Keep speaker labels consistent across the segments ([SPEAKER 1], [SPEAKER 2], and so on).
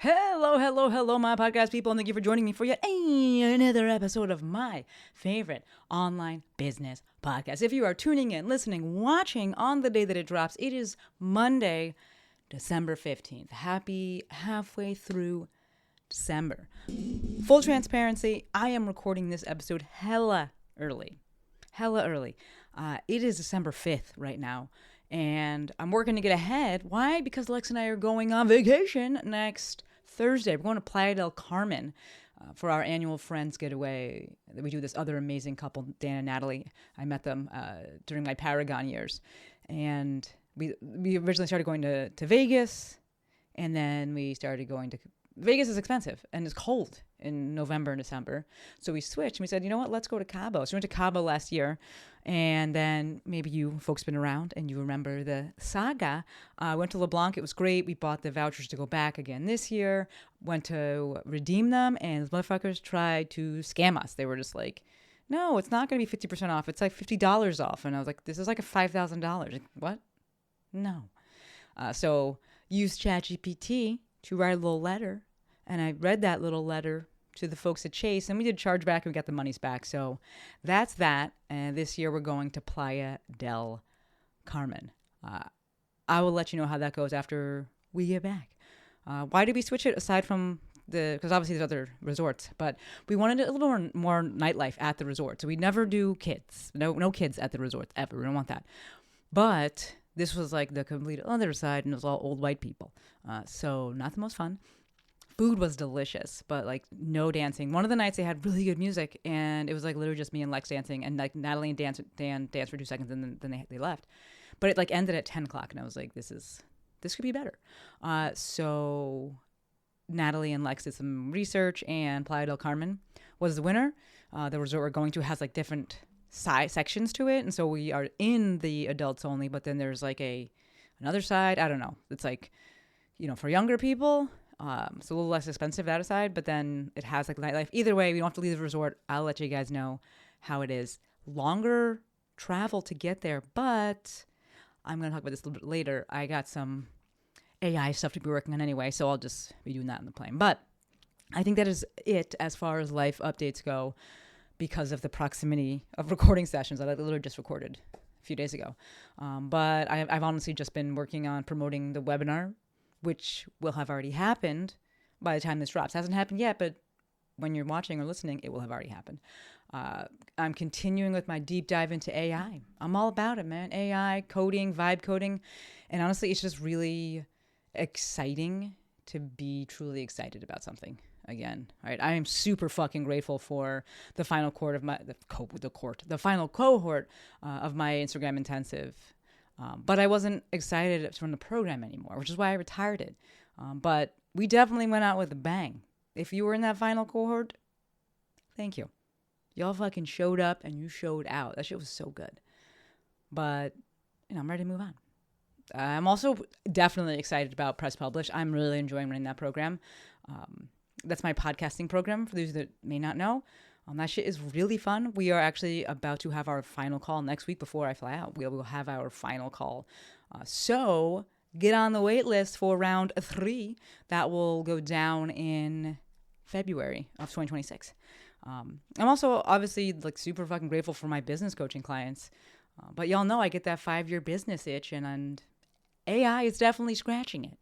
[SPEAKER 1] Hello, my podcast people, and thank you for joining me for yet another episode of my favorite online business podcast. If you are tuning in, listening, watching on the day that it drops, it is Monday, December 15th. Happy halfway through December. Full transparency, I am recording this episode hella early. It is December 5th right now. And I'm working to get ahead. Why? Because Lex and I are going on vacation next Thursday. We're going to Playa del Carmen for our annual Friends Getaway. We do this other amazing couple, Dan and Natalie. I met them during my Paragon years. And we originally started going to Vegas. And then we started going to... Vegas is expensive and it's cold in November and December. So we switched and we said, you know what, let's go to Cabo. So we went to Cabo last year. And then maybe you folks been around and you remember the saga. Went to LeBlanc. It was great. We bought the vouchers to go back again this year. Went to redeem them. And the motherfuckers tried to scam us. They were just like, no, it's not going to be 50% off. It's like $50 off. And I was like, this is like a $5,000. Like, what? No. So used ChatGPT to write a little letter. And I read that little letter to the folks at Chase, and we did charge back and we got the monies back. So that's that. And this year we're going to Playa del Carmen. I will let you know how that goes after we get back. Why did we switch it aside from because obviously there's other resorts, but we wanted a little more nightlife at the resort. So we never do kids. No kids at the resort ever. We don't want that. But this was like the complete other side, and it was all old white people. So not the most fun. Food was delicious, but like no dancing. One of the nights they had really good music, and it was like literally just me and Lex dancing, and like Natalie and Dan danced for 2 seconds, and then they left. But it like ended at 10 o'clock, and I was like, this could be better. So Natalie and Lex did some research, and Playa del Carmen was the winner. The resort we're going to has like different sections to it, and so we are in the adults only, but then there's like another side. I don't know. It's like, for younger people. It's a little less expensive that aside, but then it has like nightlife. Either way, we don't have to leave the resort. I'll let you guys know how it is. Longer travel to get there, but I'm going to talk about this a little bit later. I got some AI stuff to be working on anyway, so I'll just be doing that in the plane. But I think that is it as far as life updates go because of the proximity of recording sessions that I literally just recorded a few days ago. But I've honestly just been working on promoting the webinar, which will have already happened by the time this drops. It hasn't happened yet, but when you're watching or listening, it will have already happened. I'm continuing with my deep dive into AI. I'm all about it, man. AI, coding, vibe coding. And honestly, it's just really exciting to be truly excited about something again. All right. I am super fucking grateful for the final cohort of the final cohort of my Instagram intensive. But I wasn't excited from the program anymore, which is why I retired it. But we definitely went out with a bang. If you were in that final cohort, thank you. Y'all fucking showed up and you showed out. That shit was so good. But, I'm ready to move on. I'm also definitely excited about Press Publish. I'm really enjoying running that program. That's my podcasting program, for those that may not know. That shit is really fun. We are actually about to have our final call next week before I fly out. We will have our final call. So get on the wait list for round 3. That will go down in February of 2026. I'm also obviously like super fucking grateful for my business coaching clients. But y'all know I get that 5-year business itch, and AI is definitely scratching it.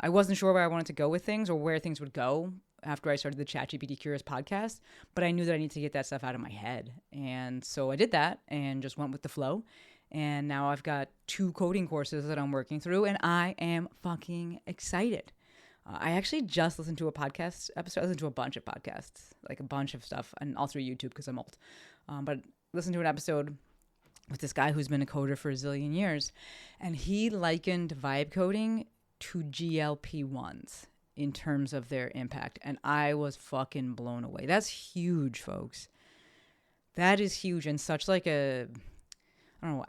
[SPEAKER 1] I wasn't sure where I wanted to go with things or where things would go after I started the ChatGPT Curious podcast, but I knew that I needed to get that stuff out of my head. And so I did that and just went with the flow. And now I've got 2 coding courses that I'm working through, and I am fucking excited. I actually just listened to a podcast episode. I listened to a bunch of podcasts, like a bunch of stuff, and all through YouTube because I'm old. But listened to an episode with this guy who's been a coder for a zillion years, and he likened vibe coding to GLP-1s. In terms of their impact. And I was fucking blown away. That's huge, folks. That is huge, and such like a,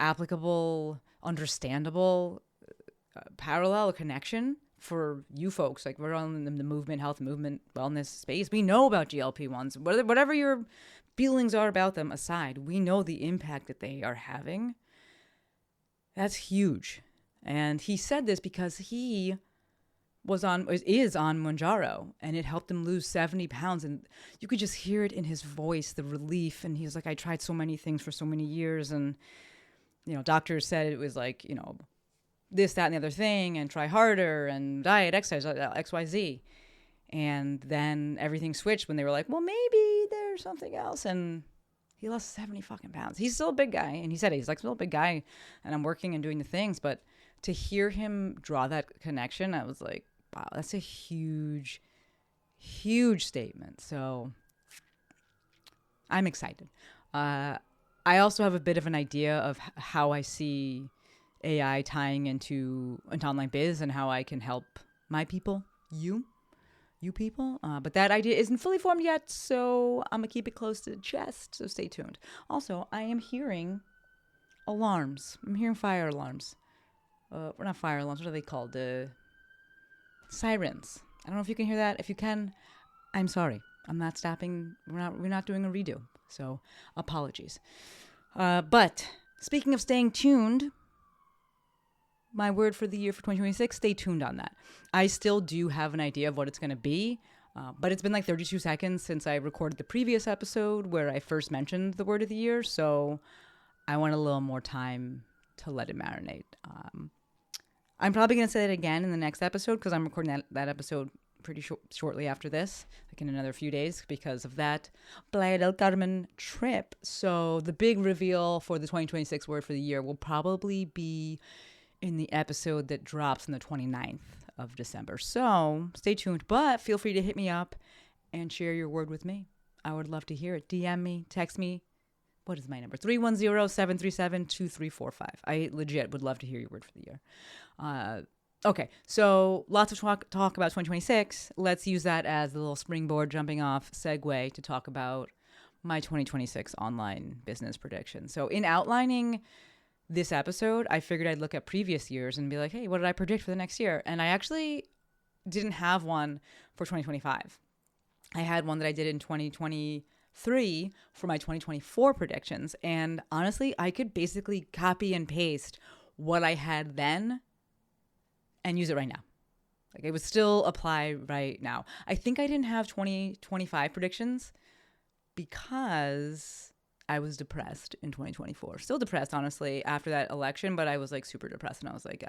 [SPEAKER 1] applicable, understandable, parallel connection for you folks. Like, we're on the movement, health, movement, wellness space. We know about GLP-1s. Whatever your feelings are about them aside, we know the impact that they are having. That's huge. And he said this because he is on Mounjaro, and it helped him lose 70 pounds. And you could just hear it in his voice, the relief. And he was like, I tried so many things for so many years. And, doctors said it was like, this, that, and the other thing, and try harder, and diet, exercise, XYZ. And then everything switched when they were like, well, maybe there's something else. And he lost 70 fucking pounds. He's still a big guy. And he said he's like still a big guy, and I'm working and doing the things. But to hear him draw that connection, I was like, wow, that's a huge, huge statement. So I'm excited. I also have a bit of an idea of how I see AI tying into online biz and how I can help my people, you people. But that idea isn't fully formed yet, so I'm going to keep it close to the chest, so stay tuned. Also, I am hearing alarms. I'm hearing fire alarms. We're not fire alarms. What are they called? Sirens. I don't know if you can hear that. If you can, I'm sorry. I'm not stopping. We're not doing a redo. So apologies. But speaking of staying tuned, my word for the year for 2026, stay tuned on that. I still do have an idea of what it's going to be, but it's been like 32 seconds since I recorded the previous episode where I first mentioned the word of the year. So I want a little more time to let it marinate. I'm probably going to say it again in the next episode because I'm recording that episode pretty shortly after this, like in another few days, because of that Playa del Carmen trip. So the big reveal for the 2026 word for the year will probably be in the episode that drops on the 29th of December. So stay tuned, but feel free to hit me up and share your word with me. I would love to hear it. DM me, text me. What is my number? 310-737-2345. I legit would love to hear your word for the year. Okay, so lots of talk about 2026. Let's use that as a little springboard jumping off segue to talk about my 2026 online business predictions. So in outlining this episode, I figured I'd look at previous years and be like, hey, what did I predict for the next year? And I actually didn't have one for 2025. I had one that I did in 2023 for my 2024 predictions. And honestly, I could basically copy and paste what I had then and use it right now. Like it would still apply right now. I think I didn't have 2025 predictions because I was depressed in 2024. Still depressed, honestly, after that election, but I was like super depressed and I was like,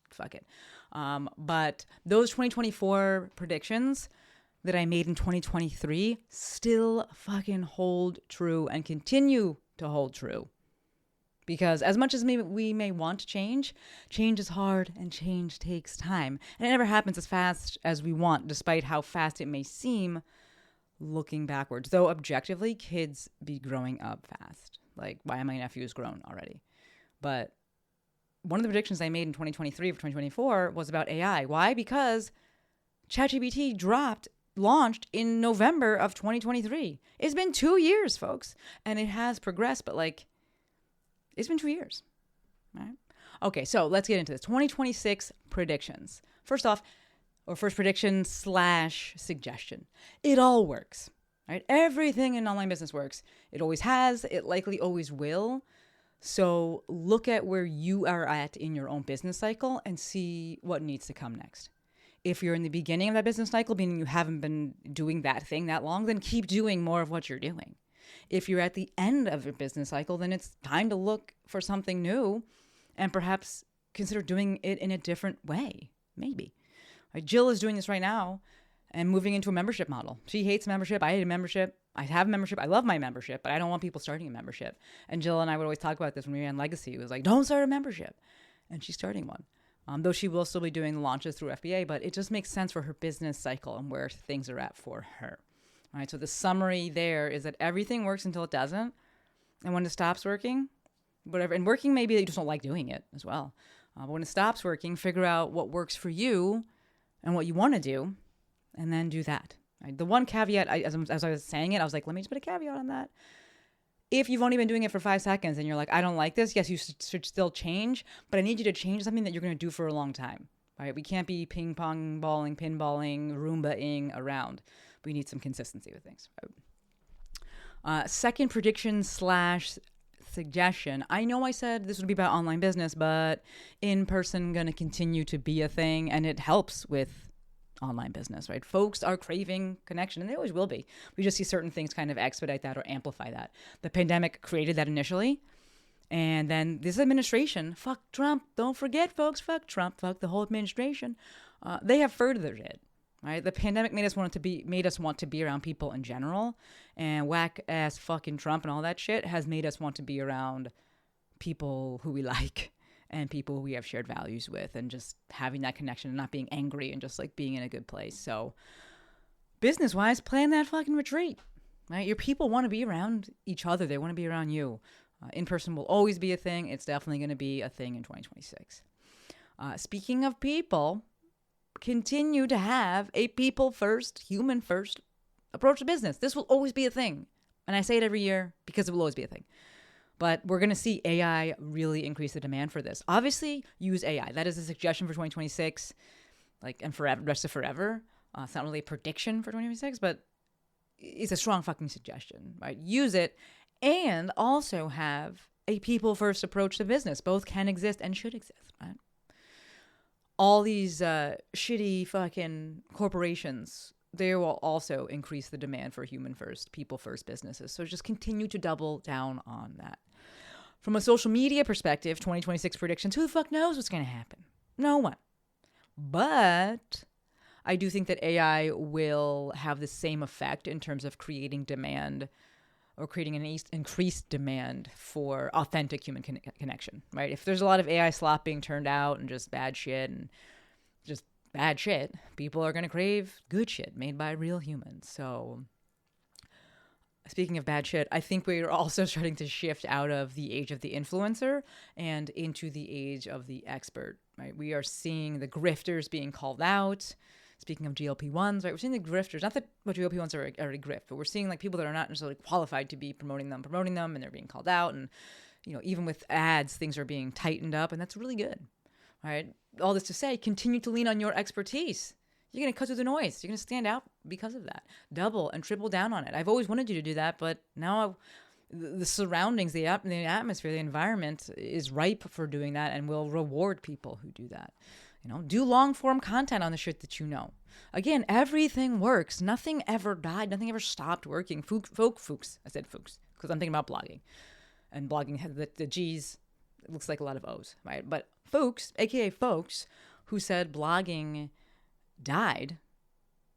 [SPEAKER 1] fuck it. But those 2024 predictions that I made in 2023 still fucking hold true and continue to hold true. Because as much as we may want to change is hard and change takes time. And it never happens as fast as we want, despite how fast it may seem looking backwards. Though objectively, kids be growing up fast. Like, why my nephew is grown already. But one of the predictions I made in 2023 for 2024 was about AI. Why? Because ChatGPT launched in November of 2023. It's been 2 years, folks. And it has progressed, but it's been 2 years. All right. Okay, so let's get into this. 2026 predictions. First prediction / suggestion. It all works, right? Everything in online business works. It always has. It likely always will. So look at where you are at in your own business cycle and see what needs to come next. If you're in the beginning of that business cycle, meaning you haven't been doing that thing that long, then keep doing more of what you're doing. If you're at the end of your business cycle, then it's time to look for something new and perhaps consider doing it in a different way, maybe. Jill is doing this right now and moving into a membership model. She hates membership. I hate a membership. I have a membership. I love my membership, but I don't want people starting a membership. And Jill and I would always talk about this when we ran Legacy. It was like, don't start a membership. And she's starting one. Though she will still be doing the launches through FBA, but it just makes sense for her business cycle and where things are at for her. All right, so the summary there is that everything works until it doesn't. And when it stops working, whatever, and working maybe you just don't like doing it as well. But when it stops working, figure out what works for you and what you want to do, and then do that. Right? The one caveat, as I was saying it, I was like, let me just put a caveat on that. If you've only been doing it for 5 seconds and you're like, I don't like this, yes, you should still change, but I need you to change something that you're going to do for a long time. Right? We can't be ping-pong balling, pinballing, Roomba-ing around. We need some consistency with things. Second prediction / suggestion. I know I said this would be about online business, but in-person going to continue to be a thing, and it helps with online business, right? Folks are craving connection, and they always will be. We just see certain things kind of expedite that or amplify that. The pandemic created that initially. And then this administration, fuck Trump. Don't forget, folks, fuck Trump. Fuck the whole administration. They have furthered it, right? The pandemic made us want to be around people in general, and whack ass fucking Trump and all that shit has made us want to be around people who we like and people who we have shared values with, and just having that connection and not being angry and just like being in a good place. So, business wise, plan that fucking retreat, right? Your people want to be around each other. They want to be around you. In person will always be a thing. It's definitely going to be a thing in 2026. Speaking of people, continue to have a people first, human first approach to business. This will always be a thing. And I say it every year because it will always be a thing. But we're going to see AI really increase the demand for this. Obviously, use AI. That is a suggestion for 2026, and forever, rest of forever. It's not really a prediction for 2026, but it's a strong fucking suggestion, right? Use it. And also have a people-first approach to business. Both can exist and should exist, right? All these shitty fucking corporations, they will also increase the demand for human-first, people-first businesses. So just continue to double down on that. From a social media perspective, 2026 predictions, who the fuck knows what's going to happen? No one. But I do think that AI will have the same effect in terms of creating demand or creating an increased demand for authentic human connection, right? If there's a lot of AI slop being turned out and just bad shit, people are going to crave good shit made by real humans. So speaking of bad shit, I think we're also starting to shift out of the age of the influencer and into the age of the expert, right? We are seeing the grifters being called out. Speaking of GLP-1s, right, we're seeing the grifters, not that what GLP-1s are already grift, but we're seeing people that are not necessarily qualified to be promoting them, and they're being called out. And, even with ads, things are being tightened up, and that's really good, right? All this to say, continue to lean on your expertise. You're going to cut through the noise. You're going to stand out because of that. Double and triple down on it. I've always wanted you to do that, but now the surroundings, the atmosphere, the environment is ripe for doing that and will reward people who do that. Do long-form content on the shit that you know. Again, everything works. Nothing ever died. Nothing ever stopped working. Fuchs. I said Fuchs because I'm thinking about blogging. And blogging had the G's. It looks like a lot of O's, right? But Fuchs, a.k.a. folks, who said blogging died,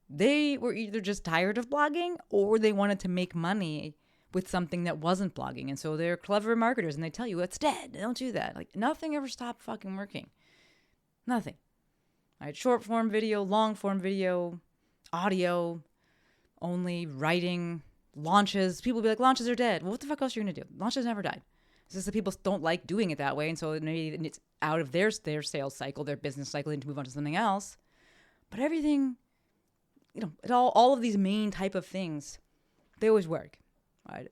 [SPEAKER 1] they were either just tired of blogging or they wanted to make money with something that wasn't blogging. And so they're clever marketers and they tell you it's dead. Don't do that. Nothing ever stopped fucking working. Nothing. Right? Short form video, long form video, audio, only writing, launches. People be like, launches are dead. Well, what the fuck else are you going to do? Launches never died. It's just that people don't like doing it that way. And so maybe it's out of their sales cycle, their business cycle, and to move on to something else. But everything, all of these main type of things, they always work. Right?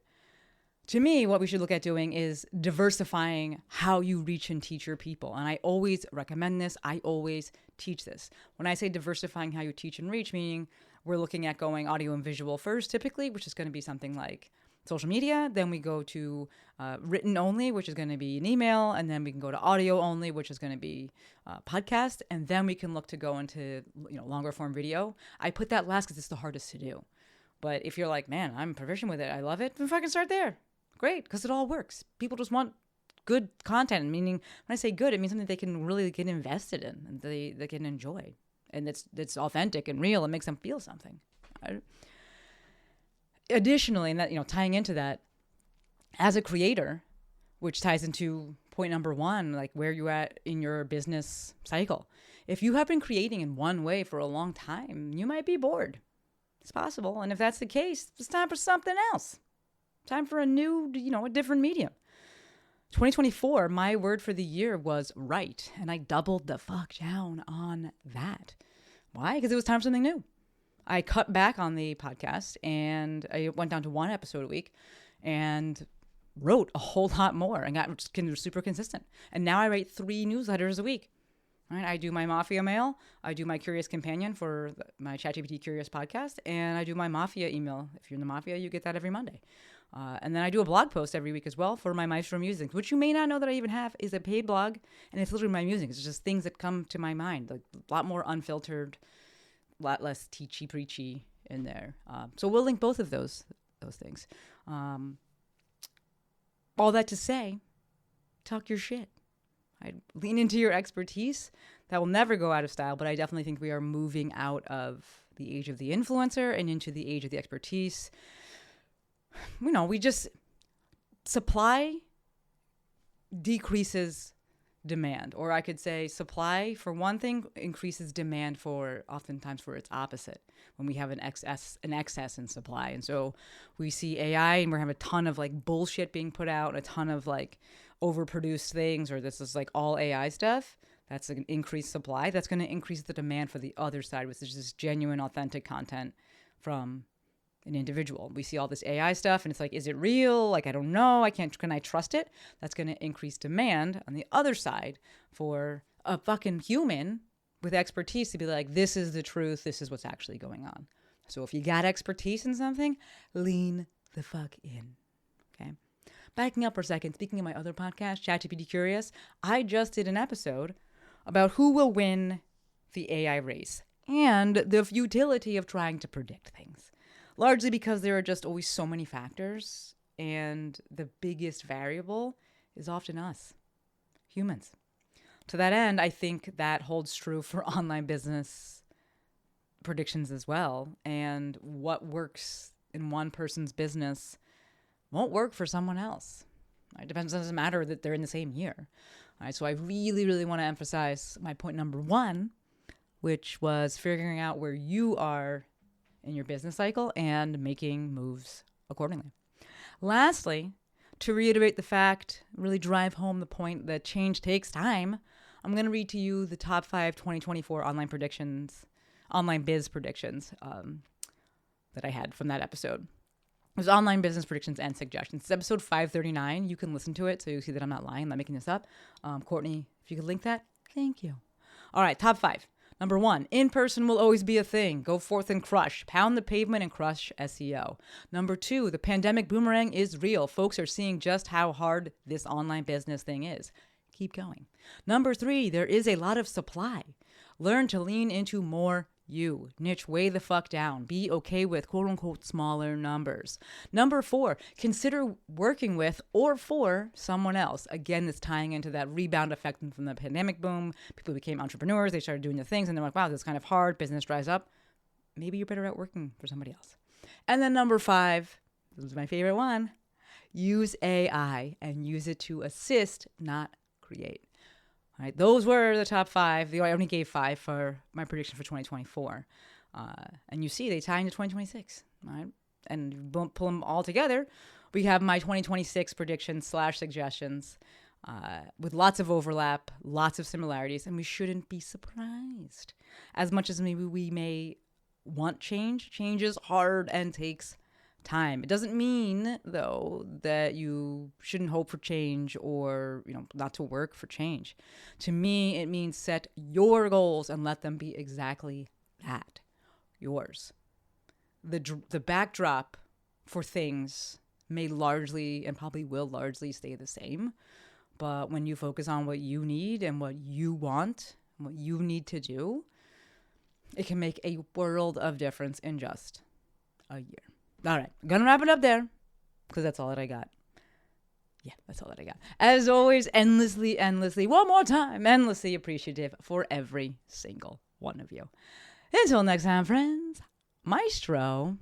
[SPEAKER 1] To me, what we should look at doing is diversifying how you reach and teach your people. And I always recommend this. I always teach this. When I say diversifying how you teach and reach, meaning we're looking at going audio and visual first, typically, which is going to be something like social media. Then we go to written only, which is going to be an email. And then we can go to audio only, which is going to be podcast. And then we can look to go into longer form video. I put that last because it's the hardest to do. But if you're like, man, I'm proficient with it, I love it, then fucking start there. Great, because it all works. People just want good content, meaning when I say good, it means something they can really get invested in and they can enjoy. And it's authentic and real and makes them feel something. Right? Additionally, and that tying into that, as a creator, which ties into point number one, like where you're at in your business cycle. If you have been creating in one way for a long time, you might be bored. It's possible. And if that's the case, it's time for something else. Time for a new, a different medium. 2024, my word for the year was right. And I doubled the fuck down on that. Why? Because it was time for something new. I cut back on the podcast and I went down to one episode a week and wrote a whole lot more and got super consistent. And now I write 3 newsletters a week. Right? I do my Mafia mail. I do my Curious Companion for my ChatGPT Curious podcast. And I do my Mafia email. If you're in the Mafia, you get that every Monday. And then I do a blog post every week as well for my Maestro musings, which you may not know that I even have is a paid blog. And it's literally my musings. It's just things that come to my mind, like a lot more unfiltered lot less teachy preachy in there. So we'll link both of those things. All that to say, talk your shit. Right? Lean into your expertise. That will never go out of style, but I definitely think we are moving out of the age of the influencer and into the age of the expertise. We just, supply decreases demand, or I could say supply for one thing increases demand oftentimes for its opposite, when we have an excess in supply. And so we see AI and we're having a ton of like bullshit being put out, and a ton of like overproduced things, or this is like all AI stuff. That's an increased supply. That's going to increase the demand for the other side, which is just genuine, authentic content from an individual. We see all this AI stuff and it's like, is it real? Like, I don't know. Can I trust it? That's going to increase demand on the other side for a fucking human with expertise to be like, this is the truth. This is what's actually going on. So if you got expertise in something, lean the fuck in. Okay. Backing up for a second, speaking of my other podcast, ChatGPT Curious, I just did an episode about who will win the AI race and the futility of trying to predict things. Largely because there are just always so many factors, and the biggest variable is often us, humans. To that end, I think that holds true for online business predictions as well. And what works in one person's business won't work for someone else. It doesn't matter that they're in the same year. All right, so I really, really want to emphasize my point number one, which was figuring out where you are in your business cycle and making moves accordingly. Lastly, to reiterate the fact, really drive home the point that change takes time, I'm going to read to you the top 5 2024 online biz predictions that I had from that episode. It was online business predictions and suggestions. It's episode 539. You can listen to it so you see that I'm not lying, I'm not making this up. Courtney, if you could link that, thank you. All right, top 5. Number 1, in-person will always be a thing. Go forth and crush. Pound the pavement and crush SEO. Number 2, the pandemic boomerang is real. Folks are seeing just how hard this online business thing is. Keep going. Number 3, there is a lot of supply. Learn to lean into more you. Niche way the fuck down. Be okay with quote unquote smaller numbers. Number 4, consider working with or for someone else. Again, this tying into that rebound effect from the pandemic boom. People became entrepreneurs. They started doing the things and they're like, wow, this is kind of hard. Business dries up. Maybe you're better at working for somebody else. And then number 5, this is my favorite one. Use AI and use it to assist, not create. All right, those were the top 5. I only gave 5 for my prediction for 2024. And you see, they tie into 2026. All right? And you pull them all together, we have my 2026 predictions / suggestions with lots of overlap, lots of similarities, and we shouldn't be surprised. As much as maybe we may want change, change is hard and takes time. It doesn't mean, though, that you shouldn't hope for change or, not to work for change. To me, it means set your goals and let them be exactly that, yours. The backdrop for things may largely and probably will largely stay the same, but when you focus on what you need and what you want, and what you need to do, it can make a world of difference in just a year. All right, I'm going to wrap it up there because that's all that I got. Yeah, that's all that I got. As always, endlessly, one more time, endlessly appreciative for every single one of you. Until next time, friends, Maestro